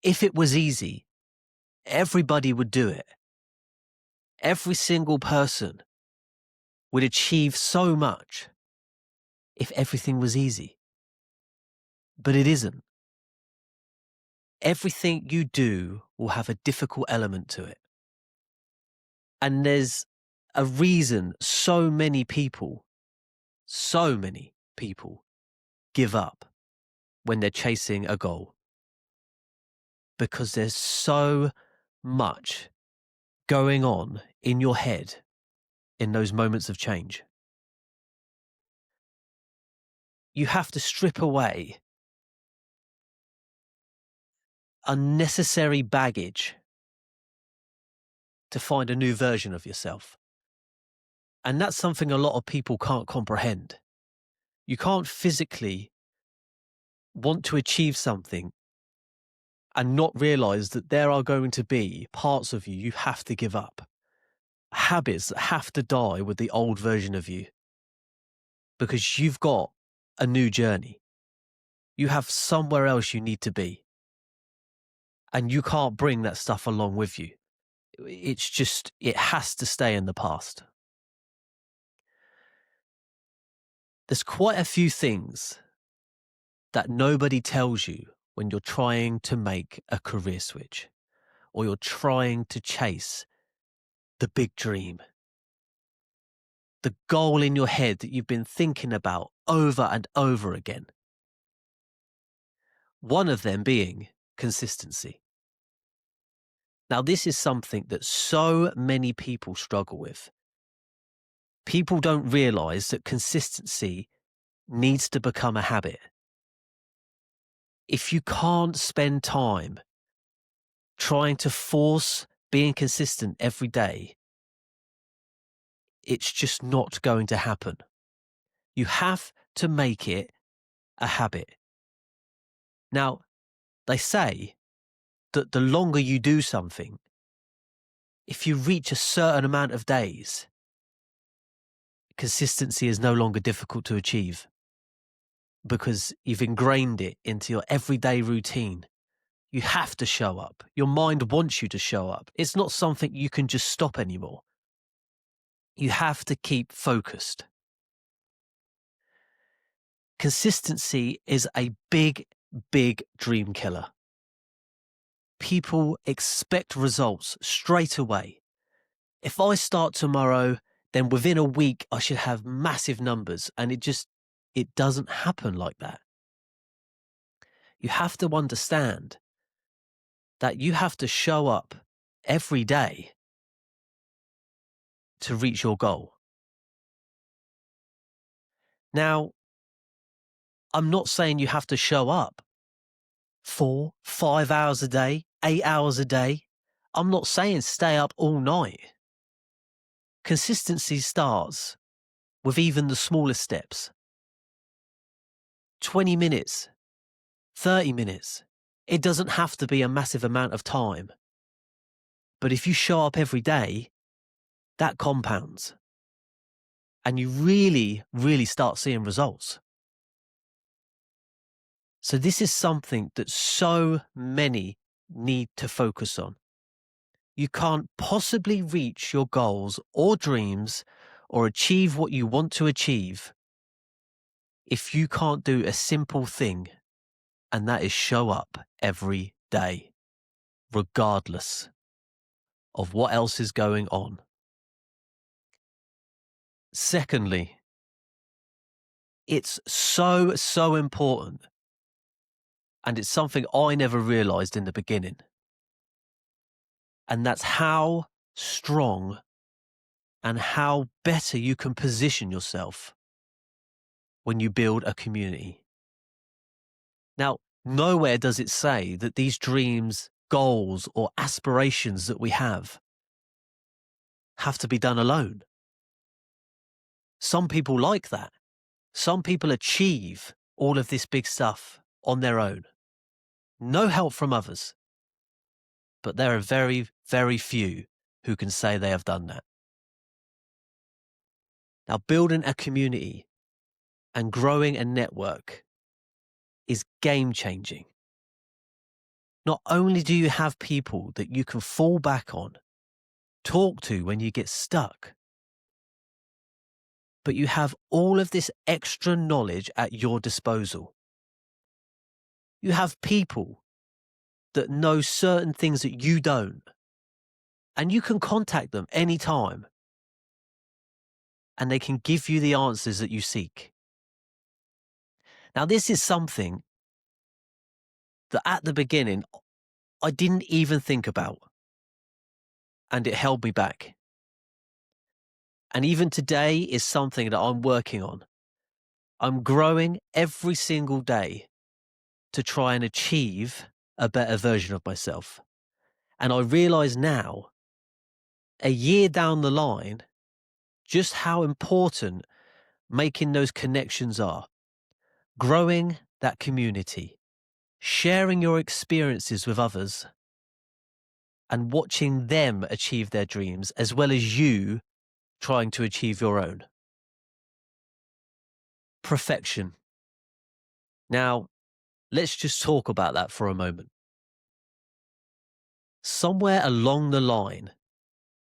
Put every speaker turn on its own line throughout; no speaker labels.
If it was easy, everybody would do it. Every single person would achieve so much if everything was easy. But it isn't. Everything you do will have a difficult element to it. And there's a reason so many people give up when they're chasing a goal. Because there's so much going on in your head in those moments of change. You have to strip away unnecessary baggage to find a new version of yourself. And that's something a lot of people can't comprehend. You can't physically want to achieve something and not realize that there are going to be parts of you have to give up. Habits that have to die with the old version of you. Because you've got a new journey. You have somewhere else you need to be. And you can't bring that stuff along with you. It's just, it has to stay in the past. There's quite a few things that nobody tells you when you're trying to make a career switch or you're trying to chase the big dream, the goal in your head that you've been thinking about over and over again. One of them being consistency. Now, this is something that so many people struggle with. People don't realize that consistency needs to become a habit. If you can't spend time trying to force being consistent every day, it's just not going to happen. You have to make it a habit. Now, they say that the longer you do something, if you reach a certain amount of days, consistency is no longer difficult to achieve because you've ingrained it into your everyday routine. You have to show up. Your mind wants you to show up. It's not something you can just stop anymore. You have to keep focused. Consistency is a big, big dream killer. People expect results straight away. If I start tomorrow, then within a week I should have massive numbers, and it doesn't happen like that. You have to understand that you have to show up every day to reach your goal. Now, I'm not saying you have to show up 4, 5 hours a day, 8 hours a day. I'm not saying stay up all night. Consistency starts with even the smallest steps. 20 minutes, 30 minutes. It doesn't have to be a massive amount of time. But if you show up every day, that compounds. And you really, really start seeing results. So this is something that so many need to focus on. You can't possibly reach your goals or dreams or achieve what you want to achieve if you can't do a simple thing, and that is show up every day, regardless of what else is going on. Secondly, it's so important, and it's something I never realized in the beginning, and that's how strong and how better you can position yourself when you build a community. Now, nowhere does it say that these dreams, goals, or aspirations that we have to be done alone. Some people like that. Some people achieve all of this big stuff on their own. No help from others. But there are very, very few who can say they have done that. Now, building a community and growing a network is game-changing. Not only do you have people that you can fall back on, talk to when you get stuck, but you have all of this extra knowledge at your disposal. You have people that know certain things that you don't, and you can contact them anytime, and they can give you the answers that you seek. Now, this is something that at the beginning, I didn't even think about, and it held me back. And even today is something that I'm working on. I'm growing every single day to try and achieve a better version of myself. And I realize now, a year down the line, just how important making those connections are. Growing that community, sharing your experiences with others, and watching them achieve their dreams as well as you trying to achieve your own. Perfection. Now, let's just talk about that for a moment. Somewhere along the line,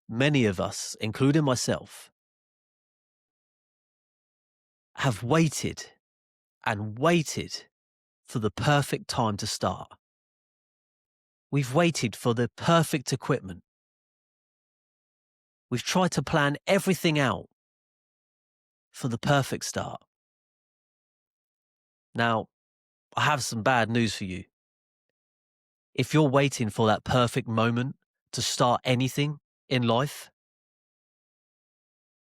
many of us, including myself, have waited and waited for the perfect time to start. We've waited for the perfect equipment. We've tried to plan everything out for the perfect start. Now, I have some bad news for you. If you're waiting for that perfect moment to start anything in life,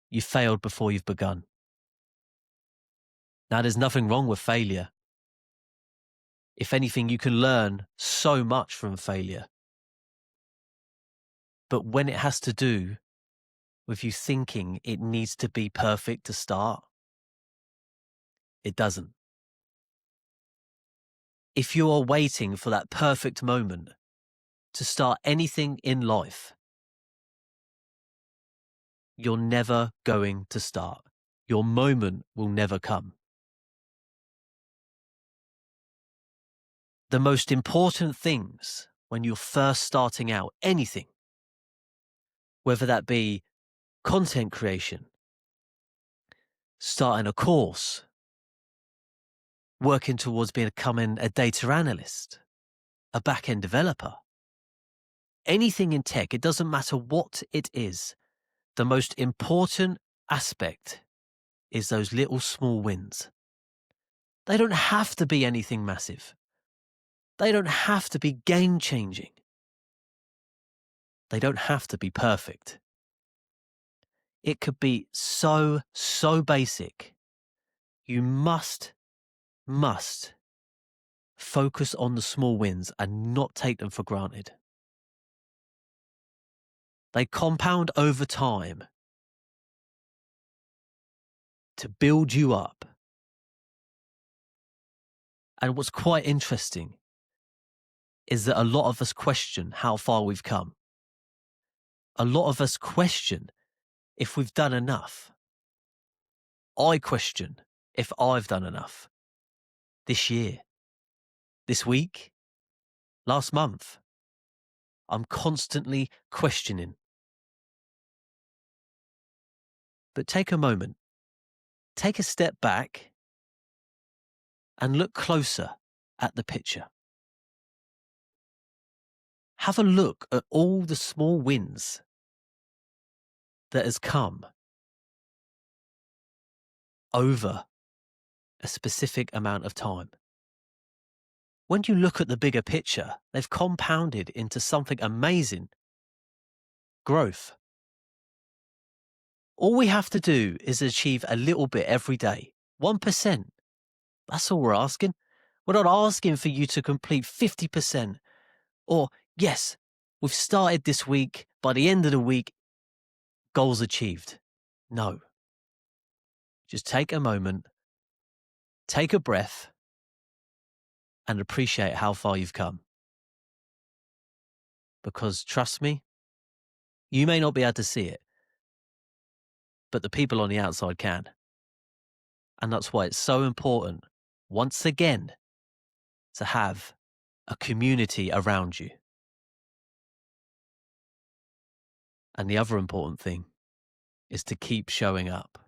you failed before you've begun. Now, there's nothing wrong with failure. If anything, you can learn so much from failure. But when it has to do with you thinking it needs to be perfect to start, it doesn't. If you are waiting for that perfect moment to start anything in life, you're never going to start. Your moment will never come. The most important things when you're first starting out anything, whether that be content creation, starting a course, working towards becoming a data analyst, a back-end developer, anything in tech, it doesn't matter what it is. The most important aspect is those little small wins. They don't have to be anything massive. They don't have to be game-changing. They don't have to be perfect. It could be so basic. You must focus on the small wins and not take them for granted. They compound over time to build you up. And what's quite interesting is that a lot of us question how far we've come. A lot of us question if we've done enough. I question if I've done enough this year, this week, last month. I'm constantly questioning. But take a moment, take a step back and look closer at the picture. Have a look at all the small wins that has come over a specific amount of time. When you look at the bigger picture, they've compounded into something amazing. Growth. All we have to do is achieve a little bit every day. 1%. That's all we're asking. We're not asking for you to complete 50%. Or, yes, we've started this week. By the end of the week, goals achieved. No. Just take a moment, take a breath, and appreciate how far you've come. Because trust me, you may not be able to see it, but the people on the outside can. And that's why it's so important, once again, to have a community around you. And the other important thing is to keep showing up.